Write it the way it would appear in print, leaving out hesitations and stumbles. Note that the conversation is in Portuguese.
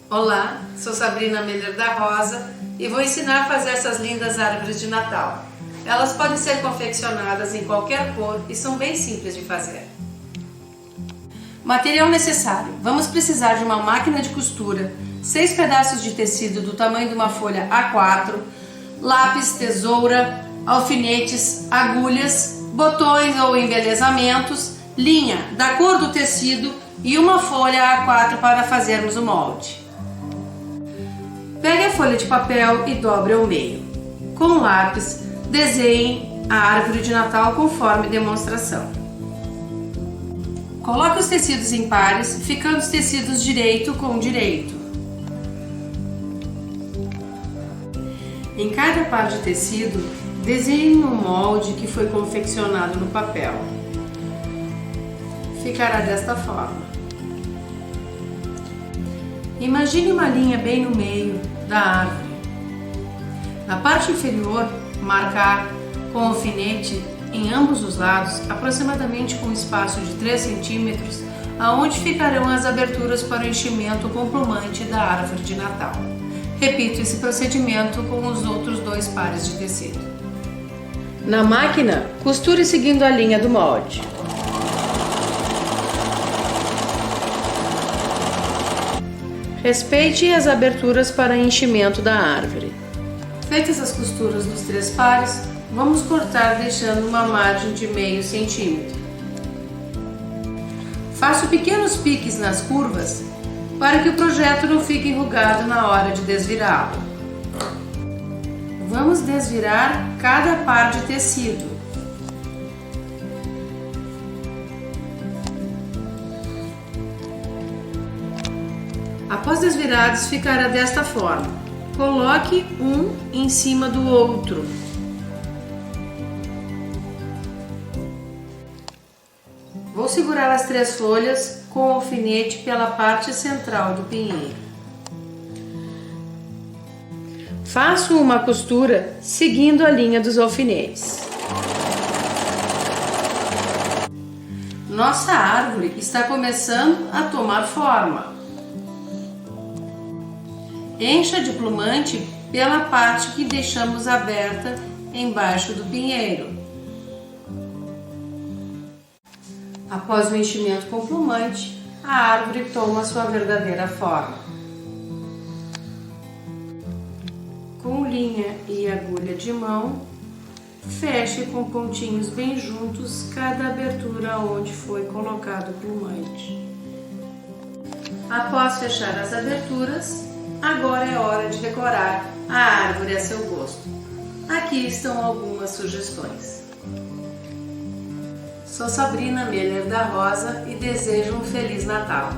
Olá, sou Sabrina Meller da Rosa e vou ensinar a fazer essas lindas árvores de Natal. Elas podem ser confeccionadas em qualquer cor e são bem simples de fazer. Material necessário: vamos precisar de uma máquina de costura, 6 pedaços de tecido do tamanho de uma folha A4, lápis, tesoura, alfinetes, agulhas, botões ou embelezamentos, linha da cor do tecido e uma folha A4 para fazermos o molde. Pegue a folha de papel e dobre ao meio. Com o lápis, desenhe a árvore de Natal conforme demonstração. Coloque os tecidos em pares, ficando os tecidos direito com direito. Em cada par de tecido, desenhe um molde que foi confeccionado no papel. Ficará desta forma. Imagine uma linha bem no meio da árvore. Na parte inferior, marcar com alfinete em ambos os lados, aproximadamente com um espaço de 3 centímetros, aonde ficarão as aberturas para o enchimento com plumante da árvore de Natal. Repito esse procedimento com os outros 2 pares de tecido. Na máquina, costure seguindo a linha do molde. Respeite as aberturas para enchimento da árvore. Feitas as costuras nos 3 pares, vamos cortar deixando uma margem de meio centímetro. Faço pequenos piques nas curvas para que o projeto não fique enrugado na hora de desvirá-lo. Vamos desvirar cada par de tecido. Após desvirados, ficará desta forma. Coloque um em cima do outro. Vou segurar as 3 folhas com o alfinete pela parte central do pinheiro. Faço uma costura seguindo a linha dos alfinetes. Nossa árvore está começando a tomar forma. Encha de plumante pela parte que deixamos aberta embaixo do pinheiro. Após o enchimento com plumante, a árvore toma sua verdadeira forma. Com linha e agulha de mão, feche com pontinhos bem juntos cada abertura onde foi colocado o plumante. Após fechar as aberturas, agora é hora de decorar a árvore a seu gosto. Aqui estão algumas sugestões. Sou Sabrina Meller da Rosa e desejo um Feliz Natal!